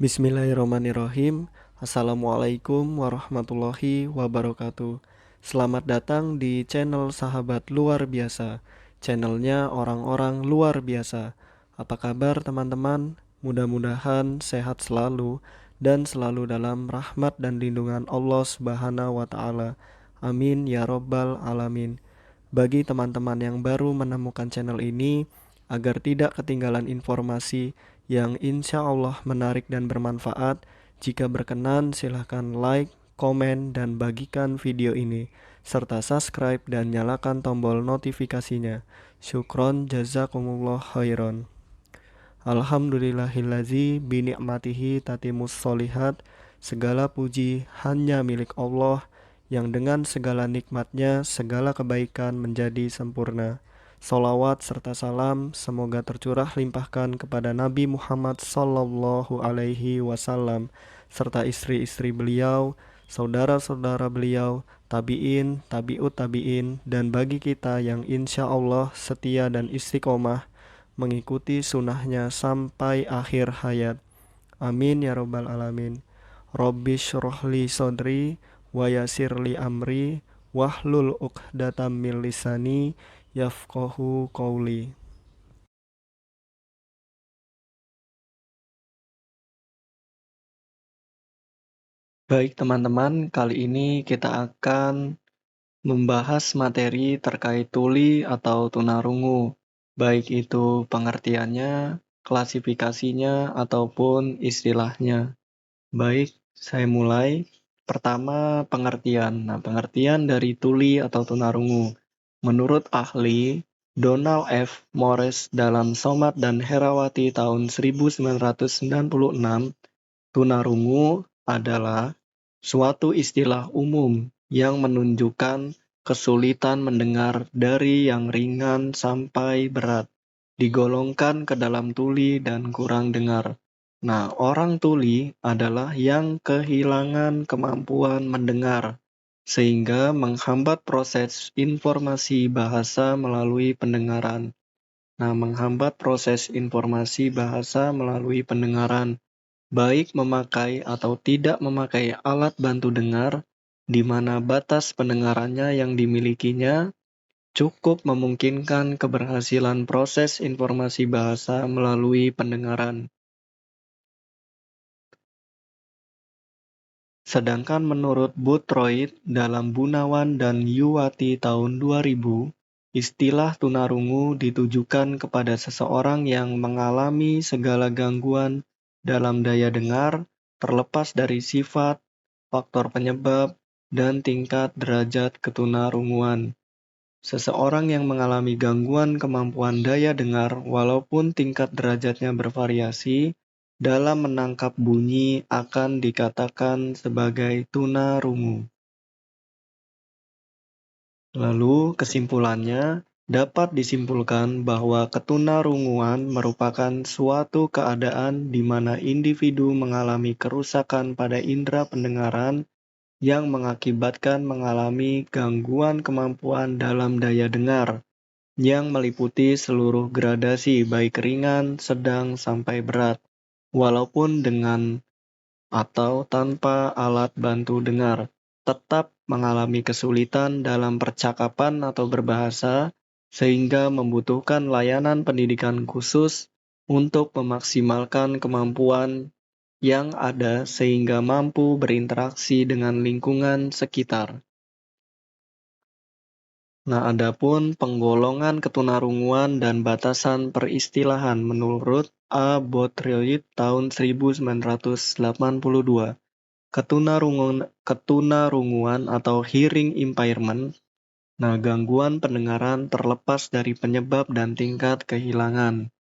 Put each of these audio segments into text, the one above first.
Bismillahirrahmanirrahim. Assalamualaikum warahmatullahi wabarakatuh. Selamat datang di channel Sahabat Luar Biasa. Channelnya orang-orang luar biasa. Apa kabar teman-teman? Mudah-mudahan sehat selalu dan selalu dalam rahmat dan lindungan Allah Subhanahu wa taala. Amin ya robbal alamin. Bagi teman-teman yang baru menemukan channel ini, agar tidak ketinggalan informasi yang insya Allah menarik dan bermanfaat, jika berkenan silahkan like, komen, dan bagikan video ini, serta subscribe dan nyalakan tombol notifikasinya. Syukron jazakumullah khairan. Alhamdulillahillazi bini'matihi tatimus solihat. Segala puji hanya milik Allah, yang dengan segala nikmatnya segala kebaikan menjadi sempurna. Salawat serta salam semoga tercurah limpahkan kepada Nabi Muhammad sallallahu alaihi wasallam serta istri-istri beliau, saudara-saudara beliau, tabi'in, tabi'ut tabi'in, dan bagi kita yang insya Allah setia dan istiqomah mengikuti sunnahnya sampai akhir hayat. Amin ya robbal alamin. Rabbi syrohli sodri wa yasirli amri wahlul uqdatam min lisani yafqahu qawli. Baik teman-teman, kali ini kita akan membahas materi terkait tuli atau tunarungu, baik itu pengertiannya, klasifikasinya, ataupun istilahnya. Baik, saya mulai. Pertama, pengertian. Nah, pengertian dari tuli atau tunarungu. Menurut ahli Donald F. Morris dalam Somat dan Herawati tahun 1996, tunarungu adalah suatu istilah umum yang menunjukkan kesulitan mendengar dari yang ringan sampai berat, digolongkan ke dalam tuli dan kurang dengar. Nah, orang tuli adalah yang kehilangan kemampuan mendengar, sehingga menghambat proses informasi bahasa melalui pendengaran. Nah, menghambat proses informasi bahasa melalui pendengaran, baik memakai atau tidak memakai alat bantu dengar, di mana batas pendengarannya yang dimilikinya cukup memungkinkan keberhasilan proses informasi bahasa melalui pendengaran. Sedangkan menurut Boothroyd dalam Bunawan dan Yuwati tahun 2000, istilah tunarungu ditujukan kepada seseorang yang mengalami segala gangguan dalam daya dengar, terlepas dari sifat, faktor penyebab, dan tingkat derajat ketunarunguan. Seseorang yang mengalami gangguan kemampuan daya dengar walaupun tingkat derajatnya bervariasi dalam menangkap bunyi akan dikatakan sebagai tunarungu. Lalu kesimpulannya, dapat disimpulkan bahwa ketunarunguan merupakan suatu keadaan di mana individu mengalami kerusakan pada indera pendengaran yang mengakibatkan mengalami gangguan kemampuan dalam daya dengar, yang meliputi seluruh gradasi baik ringan, sedang, sampai berat, walaupun dengan atau tanpa alat bantu dengar, tetap mengalami kesulitan dalam percakapan atau berbahasa, sehingga membutuhkan layanan pendidikan khusus untuk memaksimalkan kemampuan yang ada sehingga mampu berinteraksi dengan lingkungan sekitar. Nah, adapun penggolongan ketunarunguan dan batasan peristilahan menurut A. Boothroyd tahun 1982. Ketunarunguan atau hearing impairment, nah gangguan pendengaran terlepas dari penyebab dan tingkat kehilangan.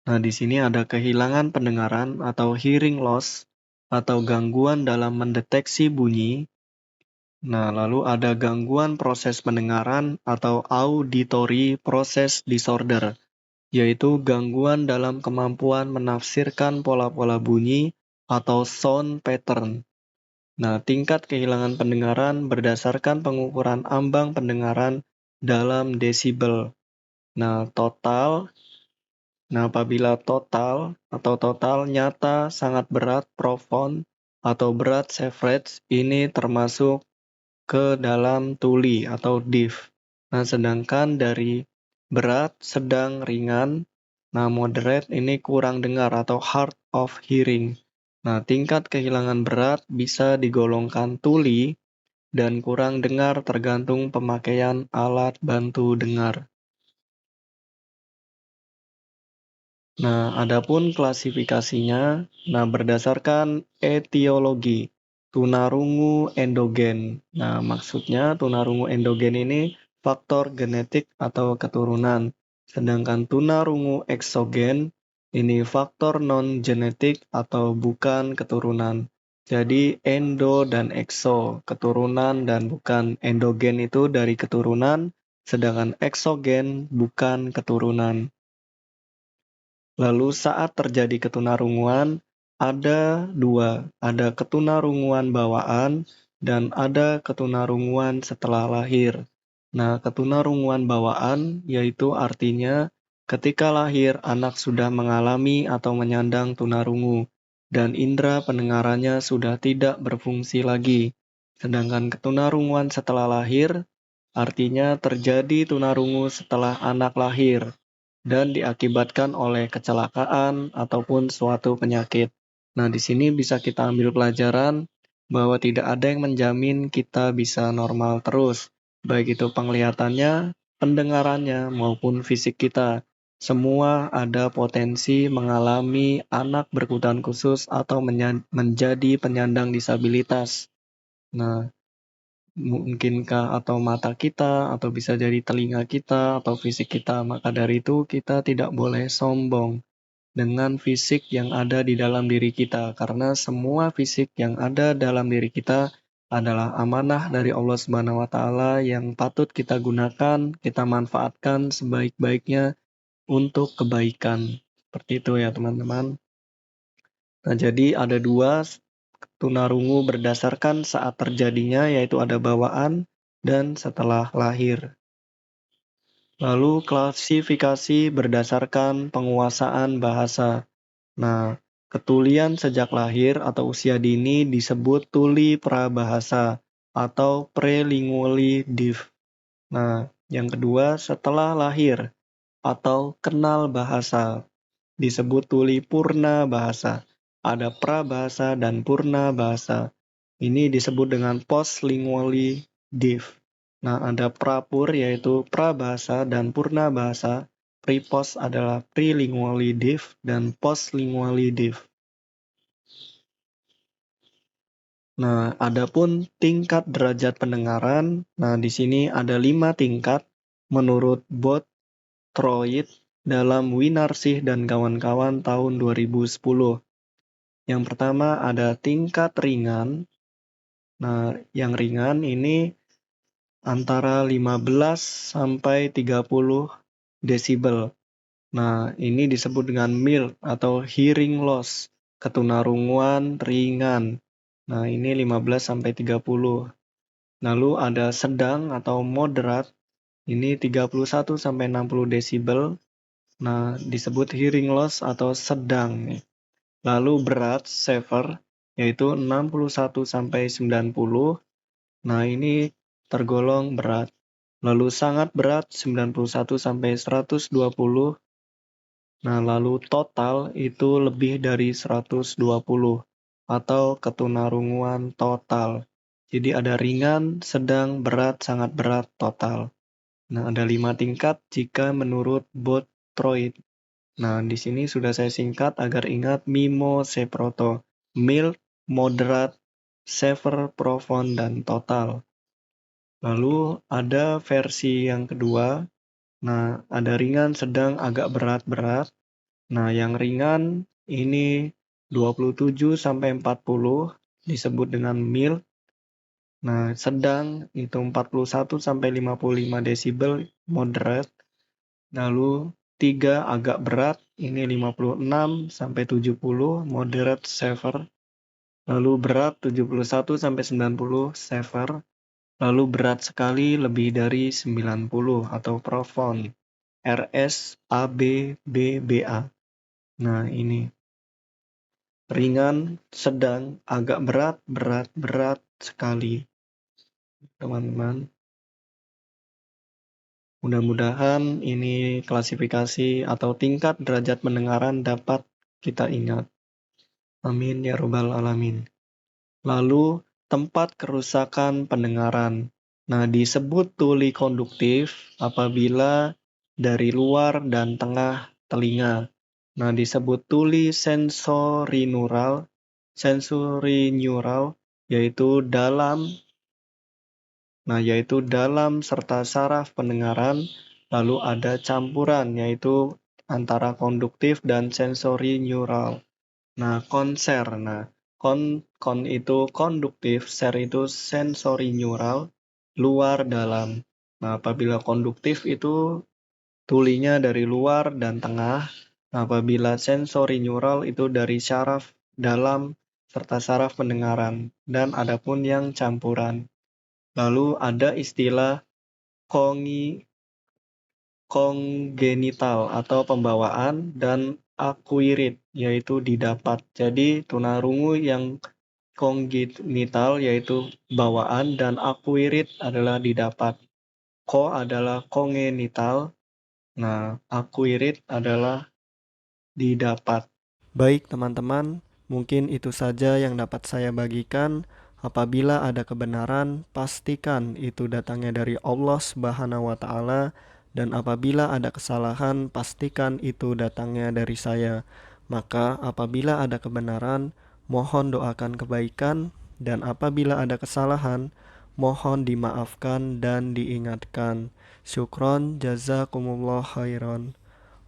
Nah, di sini ada kehilangan pendengaran atau hearing loss atau gangguan dalam mendeteksi bunyi. Nah, lalu ada gangguan proses pendengaran atau auditory process disorder, yaitu gangguan dalam kemampuan menafsirkan pola-pola bunyi atau sound pattern. Nah, tingkat kehilangan pendengaran berdasarkan pengukuran ambang pendengaran dalam desibel. Nah, total Nah, apabila total atau total nyata sangat berat profond atau berat sevrage ini termasuk ke dalam tuli atau div. Nah, sedangkan dari berat, sedang, ringan, nah moderate ini kurang dengar atau hard of hearing. Nah, tingkat kehilangan berat bisa digolongkan tuli dan kurang dengar tergantung pemakaian alat bantu dengar. Nah, adapun klasifikasinya, nah berdasarkan etiologi, tunarungu endogen. Nah, maksudnya tunarungu endogen ini faktor genetik atau keturunan. Sedangkan tunarungu eksogen ini faktor non-genetik atau bukan keturunan. Jadi endo dan ekso, keturunan dan bukan. Endogen itu dari keturunan, sedangkan eksogen bukan keturunan. Lalu saat terjadi ketunarunguan, ada dua, ada ketunarunguan bawaan dan ada ketunarunguan setelah lahir. Nah, ketunarunguan bawaan yaitu artinya ketika lahir anak sudah mengalami atau menyandang tunarungu dan indera pendengarannya sudah tidak berfungsi lagi. Sedangkan ketunarunguan setelah lahir artinya terjadi tunarungu setelah anak lahir dan diakibatkan oleh kecelakaan ataupun suatu penyakit. Nah, di sini bisa kita ambil pelajaran bahwa tidak ada yang menjamin kita bisa normal terus, baik itu penglihatannya, pendengarannya, maupun fisik kita. Semua ada potensi mengalami anak berkebutuhan khusus atau menjadi penyandang disabilitas. Nah, mungkinkah atau mata kita, atau bisa jadi telinga kita, atau fisik kita. Maka dari itu kita tidak boleh sombong dengan fisik yang ada di dalam diri kita, karena semua fisik yang ada dalam diri kita adalah amanah dari Allah Subhanahu wa Ta'ala yang patut kita gunakan, kita manfaatkan sebaik-baiknya untuk kebaikan. Seperti itu ya teman-teman. Nah, jadi ada dua tunarungu berdasarkan saat terjadinya, yaitu ada bawaan dan setelah lahir. Lalu klasifikasi berdasarkan penguasaan bahasa. Nah, ketulian sejak lahir atau usia dini disebut tuli prabahasa atau prelingually deaf. Nah, yang kedua setelah lahir atau kenal bahasa disebut tuli purna bahasa. Ada prabahasa dan purna bahasa. Ini disebut dengan postlingually deaf. Nah, ada prapur yaitu prabahasa dan purna bahasa. Prepos adalah prelingually deaf dan postlingually deaf. Nah, adapun tingkat derajat pendengaran, nah di sini ada 5 tingkat menurut Boothroyd dalam Winarsih dan kawan-kawan tahun 2010. Yang pertama ada tingkat ringan. Nah, yang ringan ini antara 15 sampai 30 desibel. Nah, ini disebut dengan mild atau hearing loss, ketunarunguan ringan. Nah, ini 15 sampai 30. Lalu ada sedang atau moderate, ini 31 sampai 60 desibel. Nah, disebut hearing loss atau sedang. Lalu berat, severe, yaitu 61 sampai 90. Nah, ini tergolong berat. Lalu sangat berat 91 sampai 120. Nah, lalu total itu lebih dari 120 atau ketunarunguan total. Jadi ada ringan, sedang, berat, sangat berat, total. Nah, ada 5 tingkat jika menurut Boothroyd. Nah, di sini sudah saya singkat agar ingat Mimo Seproto, mild, moderate, severe, profound, dan total. Lalu ada versi yang kedua. Nah, ada ringan, sedang, agak berat-berat. Nah, yang ringan ini 27 sampai 40 disebut dengan mild. Nah, sedang itu 41 sampai 55 desibel moderate. Lalu 3 agak berat, ini 56 sampai 70 moderate severe. Lalu berat 71 sampai 90 severe. Lalu berat sekali lebih dari 90 atau profound. RSABBBA. Nah, ini ringan, sedang, agak berat, berat sekali, teman-teman. Mudah-mudahan ini klasifikasi atau tingkat derajat pendengaran dapat kita ingat. Amin ya robbal alamin. Lalu, tempat kerusakan pendengaran. Nah, disebut tuli konduktif apabila dari luar dan tengah telinga. Nah, disebut tuli sensorineural yaitu dalam serta saraf pendengaran. Lalu ada campuran yaitu antara konduktif dan sensorineural. Nah, konser. Nah, kon itu konduktif, ser itu sensorineural, luar dalam. Nah, apabila konduktif itu tulinya dari luar dan tengah. Nah, apabila sensorineural itu dari saraf dalam serta saraf pendengaran. Dan adapun yang campuran. Lalu ada istilah kongenital atau pembawaan dan akuirit yaitu didapat. Jadi tunarungu yang kongenital yaitu bawaan dan akuirit adalah didapat. Ko adalah kongenital, nah akuirit adalah didapat. Baik teman-teman, mungkin itu saja yang dapat saya bagikan. Apabila ada kebenaran, pastikan itu datangnya dari Allah Subhanahu wa Ta'ala, dan apabila ada kesalahan, pastikan itu datangnya dari saya. Maka, apabila ada kebenaran, mohon doakan kebaikan, dan apabila ada kesalahan, mohon dimaafkan dan diingatkan. Syukron, jazakumullah khairan.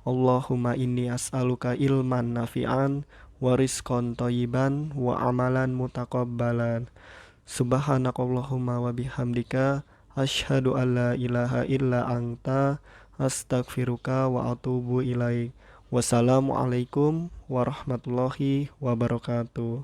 Allahumma inni as'aluka ilman nafi'an wa rizqan thayyiban wa amalan mutaqabbalan. Subhanakallahumma wa bihamdika asyhadu an la ilaha illa anta astaghfiruka wa atubu ilaik. Wassalamualaikum warahmatullahi wabarakatuh.